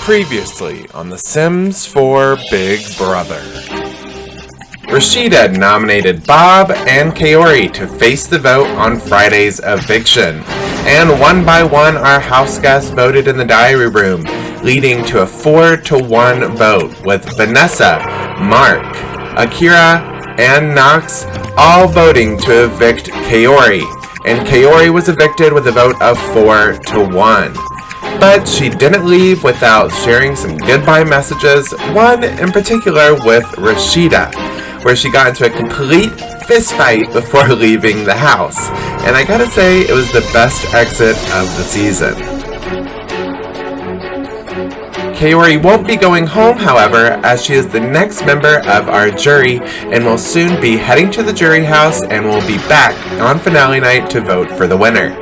Previously on The Sims 4 Big Brother. Rashida nominated Bob and Kaori to face the vote on Friday's eviction, and one by one our house guests voted in the diary room, leading to a 4-1 vote, with Vanessa, Mark, Akira, and Knox all voting to evict Kaori, and Kaori was evicted with a vote of 4-1. But she didn't leave without sharing some goodbye messages, one in particular with Rashida, where she got into a complete fistfight before leaving the house. And I gotta say, it was the best exit of the season. Kaori won't be going home, however, as she is the next member of our jury and will soon be heading to the jury house and will be back on finale night to vote for the winner.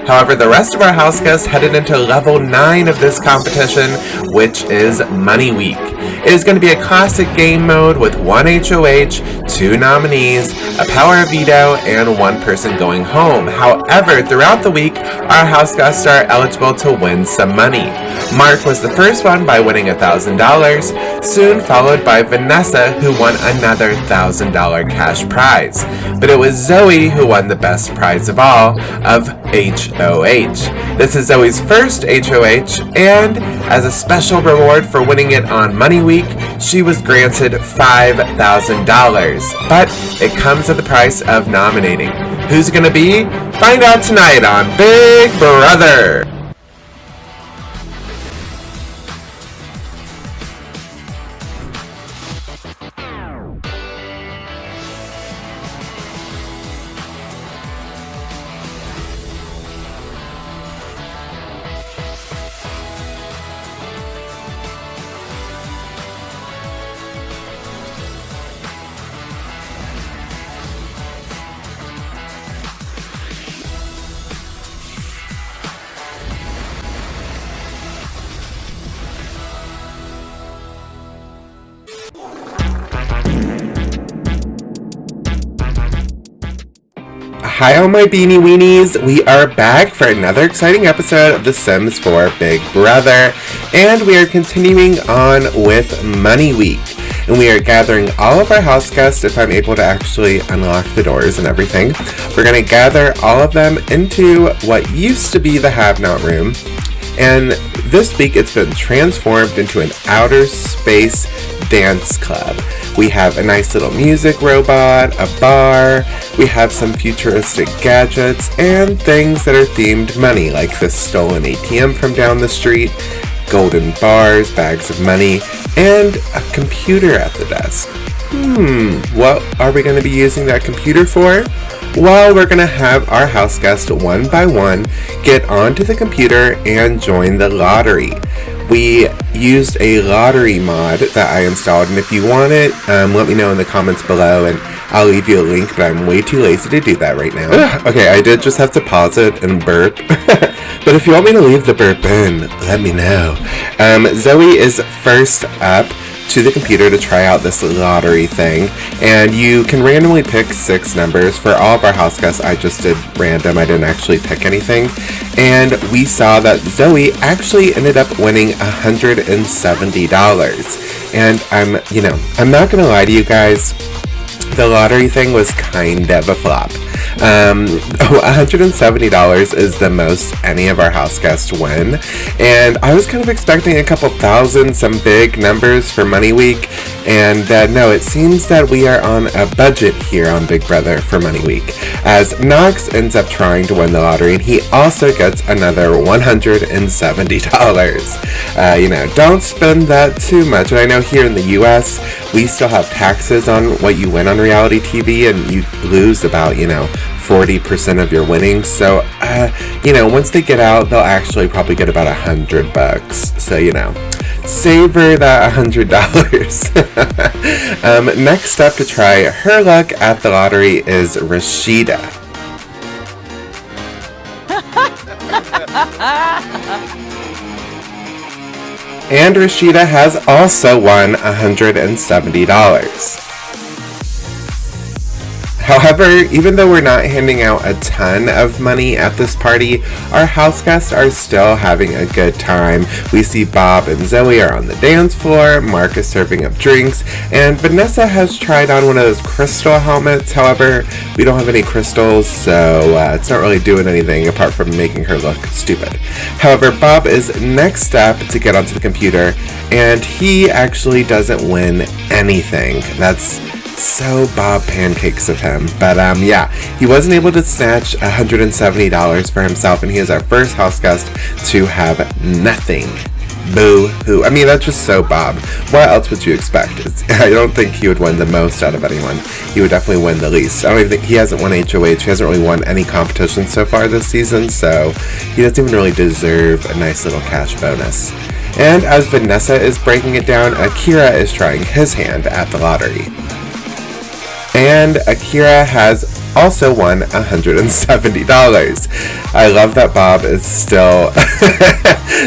However, the rest of our house guests headed into level 9 of this competition, which is Money Week. It is going to be a classic game mode with 1 HOH, 2 nominees, a power veto, and 1 person going home. However, throughout the week, our house guests are eligible to win some money. Mark was the first one by winning $1,000, soon followed by Vanessa, who won another $1,000 cash prize. But it was Zoe who won the best prize of all, of HOH. This is Zoe's first HOH, and as a special reward for winning it on Money Week, she was granted $5,000. But it comes at the price of nominating. Who's it gonna be? Find out tonight on Big Brother! Hi all my beanie weenies, we are back for another exciting episode of The Sims 4 Big Brother, and we are continuing on with Money Week, and we are gathering all of our house guests, if I'm able to actually unlock the doors and everything. We're going to gather all of them into what used to be the Have-Not room, and this week it's been transformed into an outer space dance club. We have a nice little music robot, a bar, we have some futuristic gadgets, and things that are themed money, like this stolen ATM from down the street, golden bars, bags of money, and a computer at the desk. What are we going to be using that computer for? Well, we're going to have our house guests one by one get onto the computer and join the lottery. We used a lottery mod that I installed, and if you want it, let me know in the comments below, and I'll leave you a link, but I'm way too lazy to do that right now. Okay, I did just have to pause it and burp, but if you want me to leave the burp in, let me know. Zoe is first up to the computer to try out this lottery thing, and you can randomly pick 6 numbers. For all of our house guests, I just did random, I didn't actually pick anything, and we saw that Zoe actually ended up winning $170, and I'm not gonna lie to you guys, the lottery thing was kind of a flop. $170 is the most any of our house guests win, and I was kind of expecting a couple thousand, some big numbers for Money Week, and no, it seems that we are on a budget here on Big Brother for Money Week, as Knox ends up trying to win the lottery, and he also gets another $170. Don't spend that too much, and I know here in the US, we still have taxes on what you win on reality TV, and you lose about, 40% of your winnings. So, once they get out, they'll actually probably get about $100. So, savor that $100. Next up to try her luck at the lottery is Rashida. And Rashida has also won $170. However, even though we're not handing out a ton of money at this party, our house guests are still having a good time. We see Bob and Zoe are on the dance floor, Mark is serving up drinks, and Vanessa has tried on one of those crystal helmets. However, we don't have any crystals, so it's not really doing anything apart from making her look stupid. However, Bob is next up to get onto the computer, and he actually doesn't win anything. That's so Bob Pancakes of him. But yeah, he wasn't able to snatch $170 for himself, and he is our first house guest to have nothing. Boo hoo. I mean, that's just so Bob. What else would you expect? I don't think he would win the most out of anyone. He would definitely win the least. I don't even think he hasn't won HOH. He hasn't really won any competition so far this season, so he doesn't even really deserve a nice little cash bonus. And as Vanessa is breaking it down, Akira is trying his hand at the lottery. And Akira has also won $170. I love that Bob is still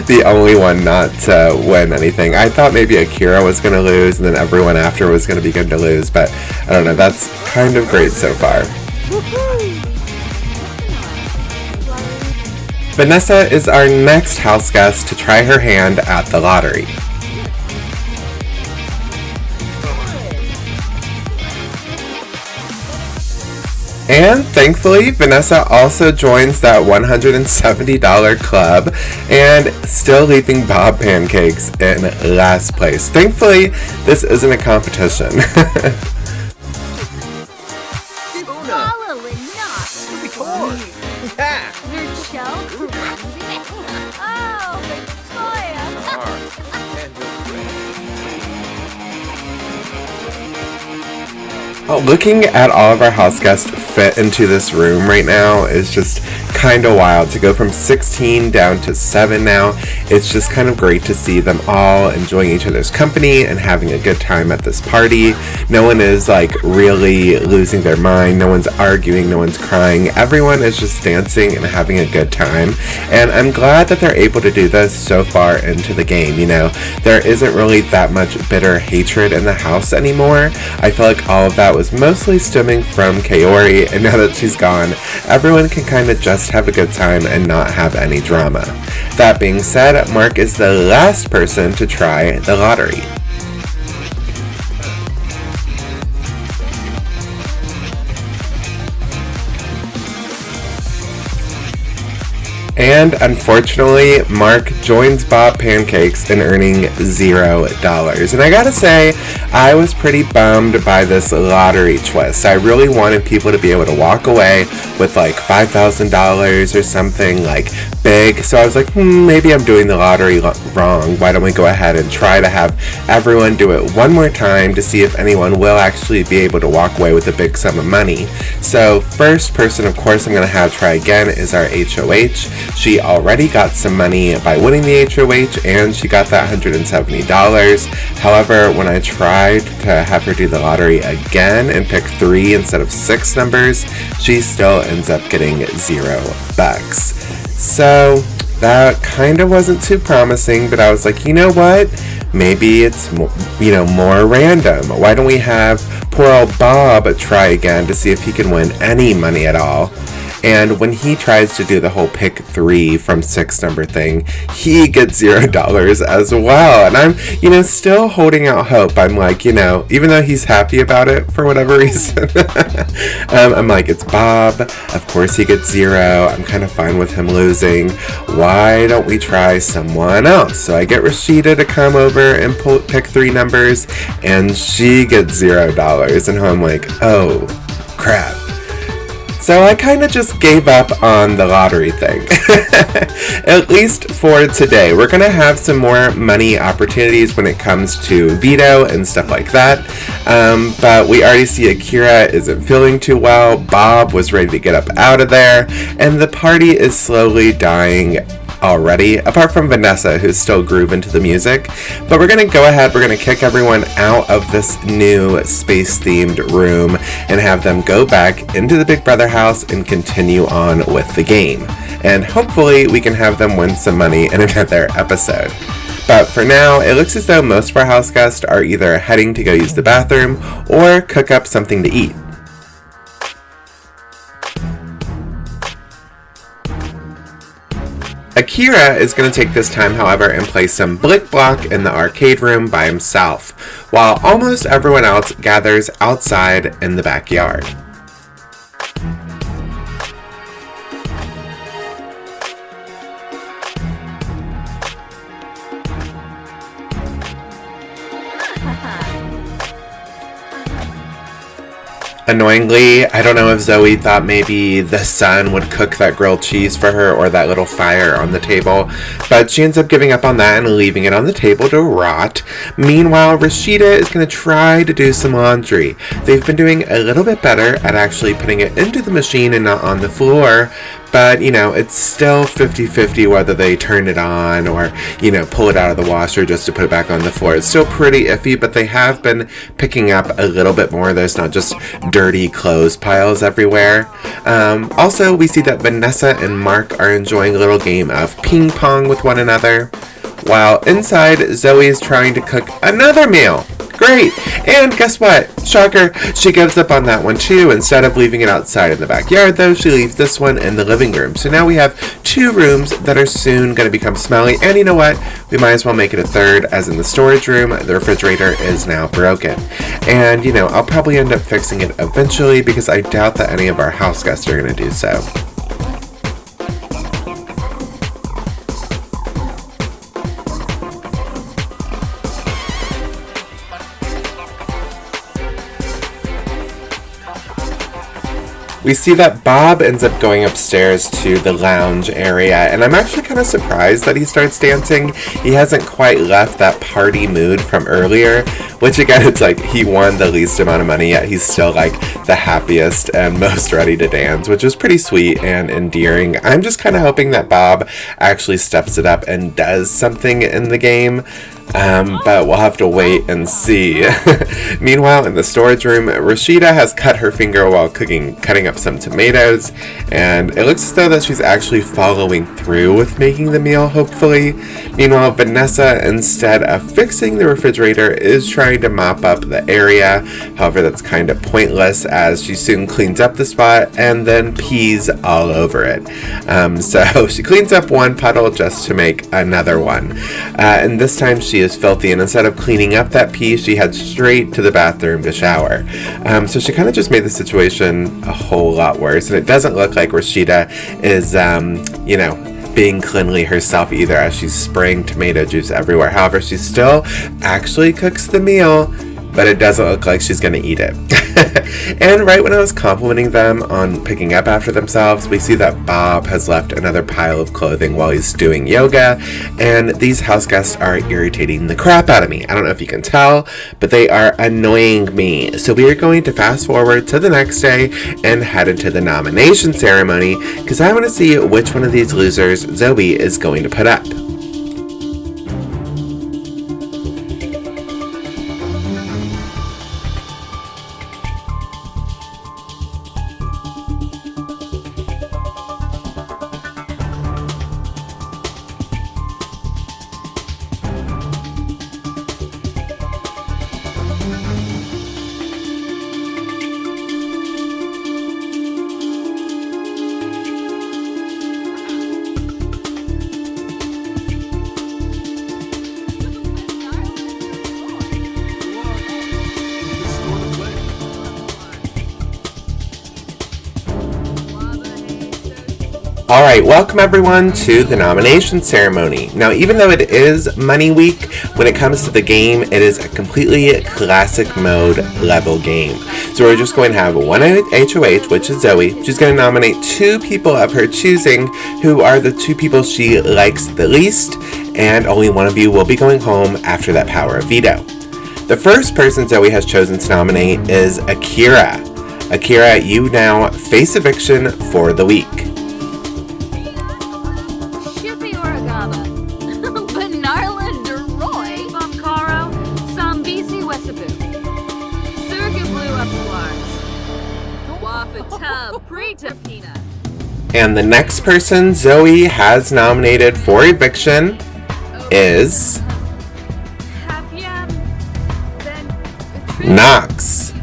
the only one not to win anything. I thought maybe Akira was going to lose and then everyone after was going to be good to lose, but I don't know, that's kind of great so far. Vanessa is our next house guest to try her hand at the lottery. And thankfully, Vanessa also joins that $170 club and still leaving Bob Pancakes in last place. Thankfully, this isn't a competition. Looking at all of our house guests fit into this room right now is just kind of wild. To go from 16 down to 7 now, it's just kind of great to see them all enjoying each other's company and having a good time at this party. No one is like really losing their mind. No one's arguing. No one's crying. Everyone is just dancing and having a good time. And I'm glad that they're able to do this so far into the game. You know, there isn't really that much bitter hatred in the house anymore. I feel like all of that was mostly stemming from Kaori, and now that she's gone, everyone can kind of just have a good time and not have any drama. That being said, Mark is the last person to try the lottery. And unfortunately, Mark joins Bob Pancakes in earning $0. And I gotta say, I was pretty bummed by this lottery twist. I really wanted people to be able to walk away with like $5,000 or something like big. So I was like, maybe I'm doing the lottery wrong. Why don't we go ahead and try to have everyone do it one more time to see if anyone will actually be able to walk away with a big sum of money. So first person, of course, I'm going to have try again is our HOH. She already got some money by winning the HOH, and she got that $170. However, when I tried to have her do the lottery again and pick 3 instead of 6 numbers, she still ends up getting $0. So that kind of wasn't too promising, but I was like, you know what? Maybe it's, more random. Why don't we have poor old Bob try again to see if he can win any money at all? And when he tries to do the whole pick 3 from 6 number thing, he gets $0 as well. And I'm, still holding out hope. I'm like, even though he's happy about it for whatever reason, I'm like, it's Bob. Of course he gets 0. I'm kind of fine with him losing. Why don't we try someone else? So I get Rashida to come over and pick 3 numbers, and she gets $0. And I'm like, oh, crap. So I kind of just gave up on the lottery thing, at least for today. We're going to have some more money opportunities when it comes to veto and stuff like that, but we already see Akira isn't feeling too well. Bob was ready to get up out of there, and the party is slowly dying already, apart from Vanessa, who's still grooving to the music. But we're going to go ahead, we're going to kick everyone out of this new space-themed room and have them go back into the Big Brother house and continue on with the game. And hopefully we can have them win some money in another episode. But for now, it looks as though most of our house guests are either heading to go use the bathroom or cook up something to eat. Akira is going to take this time, however, and play some Blick Block in the arcade room by himself, while almost everyone else gathers outside in the backyard. Annoyingly, I don't know if Zoe thought maybe the sun would cook that grilled cheese for her or that little fire on the table, but she ends up giving up on that and leaving it on the table to rot. Meanwhile, Rashida is going to try to do some laundry. They've been doing a little bit better at actually putting it into the machine and not on the floor, but, it's still 50-50 whether they turn it on or, pull it out of the washer just to put it back on the floor. It's still pretty iffy, but they have been picking up a little bit more. There's not just dirty clothes piles everywhere. Also, we see that Vanessa and Mark are enjoying a little game of ping pong with one another, while inside, Zoe is trying to cook another meal. Great! And guess what? Shocker, she gives up on that one too. Instead of leaving it outside in the backyard, though, she leaves this one in the living room. So now we have 2 rooms that are soon going to become smelly. And you know what? We might as well make it a third, as in the storage room, the refrigerator is now broken. And, I'll probably end up fixing it eventually because I doubt that any of our house guests are going to do so. We see that Bob ends up going upstairs to the lounge area, and I'm actually kind of surprised that he starts dancing. He hasn't quite left that party mood from earlier, which again, it's like he won the least amount of money, yet he's still like the happiest and most ready to dance, which is pretty sweet and endearing. I'm just kind of hoping that Bob actually steps it up and does something in the game. But we'll have to wait and see. Meanwhile, in the storage room, Rashida has cut her finger while cutting up some tomatoes, and it looks as though that she's actually following through with making the meal, hopefully. Meanwhile, Vanessa, instead of fixing the refrigerator, is trying to mop up the area. However, that's kind of pointless, as she soon cleans up the spot and then pees all over it. So she cleans up one puddle just to make another one. And this time she is filthy, and instead of cleaning up that pee, she heads straight to the bathroom to shower. So she kind of just made the situation a whole lot worse, and it doesn't look like Rashida is, being cleanly herself either, as she's spraying tomato juice everywhere. However, she still actually cooks the meal, but it doesn't look like she's going to eat it. And right when I was complimenting them on picking up after themselves, we see that Bob has left another pile of clothing while he's doing yoga, and these house guests are irritating the crap out of me. I don't know if you can tell, but they are annoying me. So we are going to fast forward to the next day and head into the nomination ceremony, because I want to see which one of these losers Zoe is going to put up. Alright, welcome everyone to the nomination ceremony. Now, even though it is Money Week, when it comes to the game, it is a completely classic mode level game. So we're just going to have one HOH, which is Zoe. She's going to nominate 2 people of her choosing, who are the 2 people she likes the least, and only one of you will be going home after that power of veto. The first person Zoe has chosen to nominate is Akira. Akira, you now face eviction for the week. And the next person Zoe has nominated for eviction is Knox.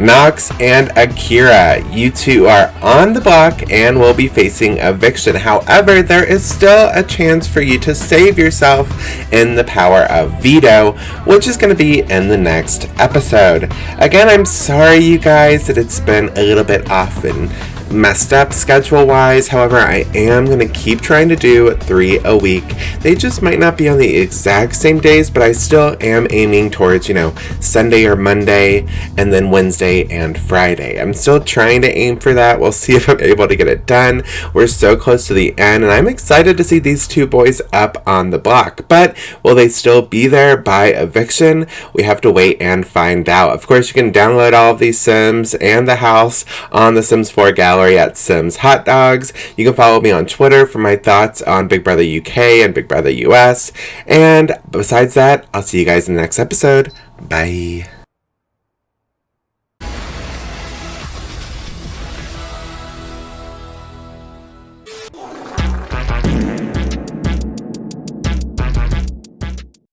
Knox and Akira, you two are on the block and will be facing eviction. However, there is still a chance for you to save yourself in the power of veto, which is going to be in the next episode. Again, I'm sorry, you guys, that it's been a little bit off and messed up schedule-wise. However, I am going to keep trying to do 3 a week. They just might not be on the exact same days, but I still am aiming towards, Sunday or Monday, and then Wednesday and Friday. I'm still trying to aim for that. We'll see if I'm able to get it done. We're so close to the end, and I'm excited to see these two boys up on the block. But will they still be there by eviction? We have to wait and find out. Of course, you can download all of these Sims and the house on the Sims 4 gallery at Sims Hot Dogs. You can follow me on Twitter for my thoughts on Big Brother UK and Big Brother US. And besides that, I'll see you guys in the next episode. Bye.